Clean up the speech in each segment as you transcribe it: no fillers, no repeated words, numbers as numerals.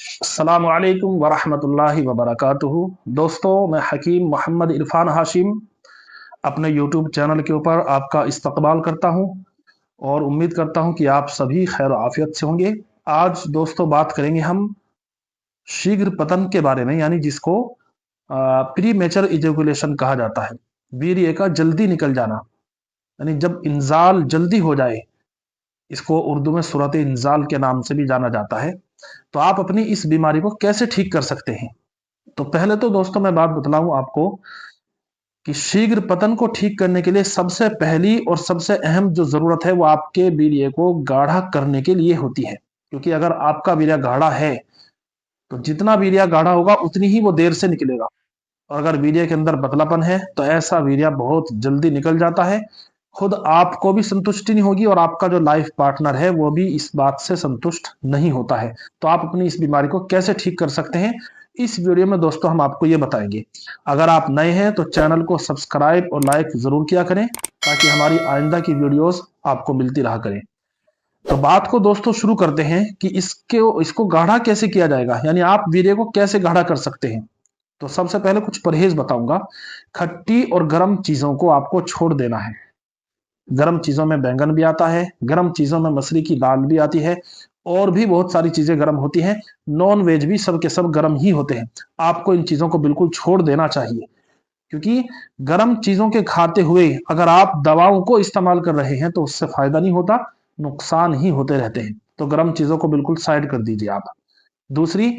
अस्सलामु अलैकुम वरहमतुल्लाहि वबरकातुहू। दोस्तों, मैं हकीम मोहम्मद इरफान हाशिम अपने यूट्यूब चैनल के ऊपर आपका इस्तकबाल करता हूं और उम्मीद करता हूं कि आप सभी खैर आफियत से होंगे। आज दोस्तों बात करेंगे हम शीघ्र पतन के बारे में, यानी जिसको प्री मेचर इजैकुलेशन कहा जाता है। वीर्य का जल्दी निकल जाना, यानी जब इंजाल जल्दी हो जाए, इसको उर्दू में सूरत इंजाल के नाम से भी जाना जाता है। तो आप अपनी इस बीमारी को कैसे ठीक कर सकते हैं? तो पहले तो दोस्तों मैं बात बतलाऊं आपको कि शीघ्र पतन को ठीक करने के लिए सबसे पहली और सबसे अहम जो जरूरत है वो आपके वीर्य को गाढ़ा करने के लिए होती है। क्योंकि अगर आपका वीर्य गाढ़ा है तो जितना वीर्य गाढ़ा होगा उतनी ही वो देर से निकलेगा, और अगर वीर्य के अंदर पतलापन है तो ऐसा वीर्य बहुत जल्दी निकल जाता है। खुद आपको भी संतुष्टि नहीं होगी और आपका जो लाइफ पार्टनर है वो भी इस बात से संतुष्ट नहीं होता है। तो आप अपनी इस बीमारी को कैसे ठीक कर सकते हैं, इस वीडियो में दोस्तों हम आपको ये बताएंगे। अगर आप नए हैं तो चैनल को सब्सक्राइब और लाइक जरूर किया करें ताकि हमारी आइंदा की वीडियोस आपको मिलती रहा करें। तो बात को दोस्तों शुरू करते हैं कि इसको गाढ़ा कैसे किया जाएगा, यानी आप वीर्य को कैसे गाढ़ा कर सकते हैं। तो सबसे पहले कुछ परहेज बताऊंगा। खट्टी और गर्म चीजों को आपको छोड़ देना है। गर्म चीजों में बैंगन भी आता है, गर्म चीजों में मसूरी की दाल भी आती है, और भी बहुत सारी चीजें गर्म होती हैं। नॉन वेज भी सब के सब गर्म ही होते हैं। आपको इन चीजों को बिल्कुल छोड़ देना चाहिए, क्योंकि गर्म चीजों के खाते हुए अगर आप दवाओं को इस्तेमाल कर रहे हैं तो उससे फायदा नहीं होता, नुकसान ही होते रहते हैं। तो गर्म चीजों को बिल्कुल साइड कर दीजिए आप। दूसरी,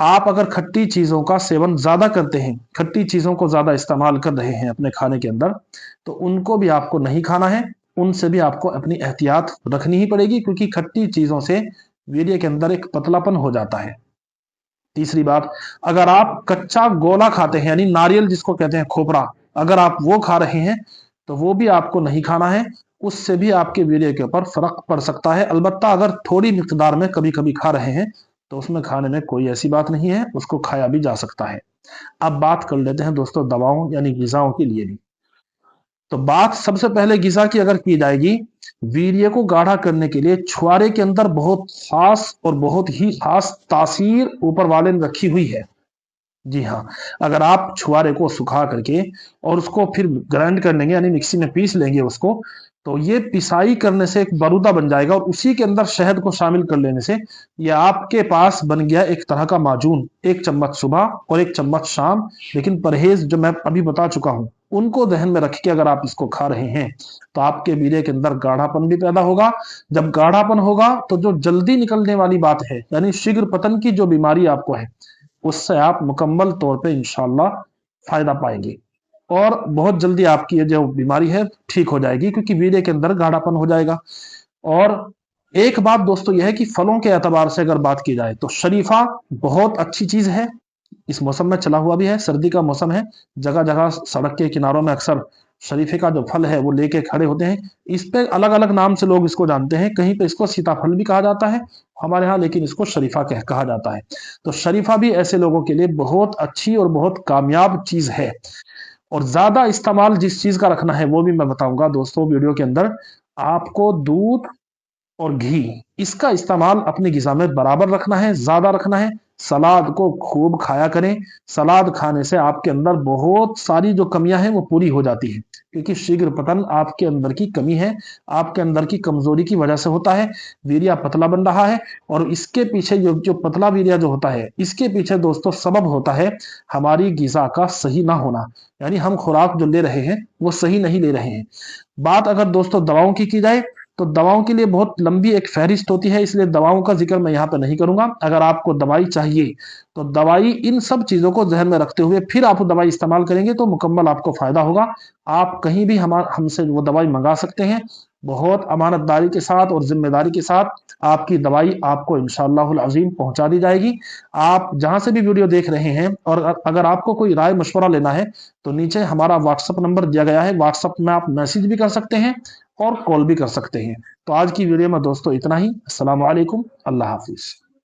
आप अगर खट्टी चीजों का सेवन ज्यादा करते हैं, खट्टी चीजों को ज्यादा इस्तेमाल कर रहे हैं अपने खाने के अंदर, तो उनको भी आपको नहीं खाना है। उनसे भी आपको अपनी एहतियात रखनी ही पड़ेगी, क्योंकि खट्टी चीजों से वीर्य के अंदर एक पतलापन हो जाता है। तीसरी बात, अगर आप कच्चा गोला खाते हैं, यानी नारियल जिसको कहते हैं खोपरा, अगर आप वो खा रहे हैं तो वो भी आपको नहीं खाना है। उससे भी आपके वीर्य के ऊपर फर्क पड़ सकता है। अलबत्ता अगर थोड़ी मिकदार में कभी कभी खा रहे हैं तो उसमें खाने में कोई ऐसी बात नहीं है, उसको खाया भी जा सकता है। अब बात कर लेते हैं दोस्तों दवाओं यानी ग़िज़ाओं के लिए भी। तो बात सबसे पहले ग़िज़ा की अगर की जाएगी, वीर्य को गाढ़ा करने के लिए छुआरे के अंदर बहुत खास और बहुत ही खास तासीर ऊपर वाले ने रखी हुई है। जी हाँ, अगर आप छुआरे को सुखा करके और उसको फिर ग्राइंड कर लेंगे, यानी मिक्सी में पीस लेंगे उसको, तो ये पिसाई करने से एक बारूदा बन जाएगा, और उसी के अंदर शहद को शामिल कर लेने से ये आपके पास बन गया एक तरह का माजून। एक चम्मच सुबह और एक चम्मच शाम, लेकिन परहेज जो मैं अभी बता चुका हूं उनको ध्यान में रख के अगर आप इसको खा रहे हैं तो आपके वीर्य के अंदर गाढ़ापन भी पैदा होगा। जब गाढ़ापन होगा तो जो जल्दी निकलने वाली बात है, यानी शीघ्र पतन की जो बीमारी आपको है, उससे आप मुकम्मल तौर पे इंशाल्लाह फायदा पाएंगे, और बहुत जल्दी आपकी ये जो बीमारी है ठीक हो जाएगी, क्योंकि वीर्य के अंदर गाढ़ापन हो जाएगा। और एक बात दोस्तों यह है कि फलों के एतबार से अगर बात की जाए तो शरीफा बहुत अच्छी चीज है। इस मौसम में चला हुआ भी है, सर्दी का मौसम है, जगह जगह सड़क के किनारों में अक्सर शरीफे का जो फल है वो लेके खड़े होते हैं। इस पे अलग अलग नाम से लोग इसको जानते हैं, कहीं पे इसको सीताफल भी कहा जाता है हमारे यहाँ, लेकिन इसको शरीफा कहा जाता है। तो शरीफा भी ऐसे लोगों के लिए बहुत अच्छी और बहुत कामयाब चीज है। और ज्यादा इस्तेमाल जिस चीज का रखना है वो भी मैं बताऊंगा दोस्तों वीडियो के अंदर। आपको दूध और घी, इसका इस्तेमाल अपनी ग़िज़ा में बराबर रखना है, ज्यादा रखना है। सलाद को खूब खाया करें। सलाद खाने से आपके अंदर बहुत सारी जो कमियां हैं वो पूरी हो जाती है, क्योंकि शीघ्र पतन आपके अंदर की कमी है, आपके अंदर की कमजोरी की वजह से होता है। वीर्य पतला बन रहा है, और इसके पीछे जो पतला वीर्य जो होता है, इसके पीछे दोस्तों सबब होता है हमारी ग़िज़ा का सही ना होना, यानी हम खुराक जो ले रहे हैं वो सही नहीं ले रहे हैं। बात अगर दोस्तों दवाओं की जाए तो दवाओं के लिए बहुत लंबी एक फहरिस्त होती है, इसलिए दवाओं का जिक्र मैं यहाँ पे नहीं करूंगा। अगर आपको दवाई चाहिए तो दवाई इन सब चीजों को ध्यान में रखते हुए फिर आप दवाई इस्तेमाल करेंगे तो मुकम्मल आपको फायदा होगा। आप कहीं भी हमसे वो दवाई मंगा सकते हैं, बहुत अमानतदारी के साथ और जिम्मेदारी के साथ आपकी दवाई आपको इंशाअल्लाहुल अज़ीम पहुंचा दी जाएगी। आप जहां से भी वीडियो देख रहे हैं, और अगर आपको कोई राय मशवरा लेना है तो नीचे हमारा व्हाट्सएप नंबर दिया गया है, व्हाट्सएप में आप मैसेज भी कर सकते हैं और कॉल भी कर सकते हैं। तो आज की वीडियो में दोस्तों इतना ही। अस्सलाम वालेकुम, अल्लाह हाफिज।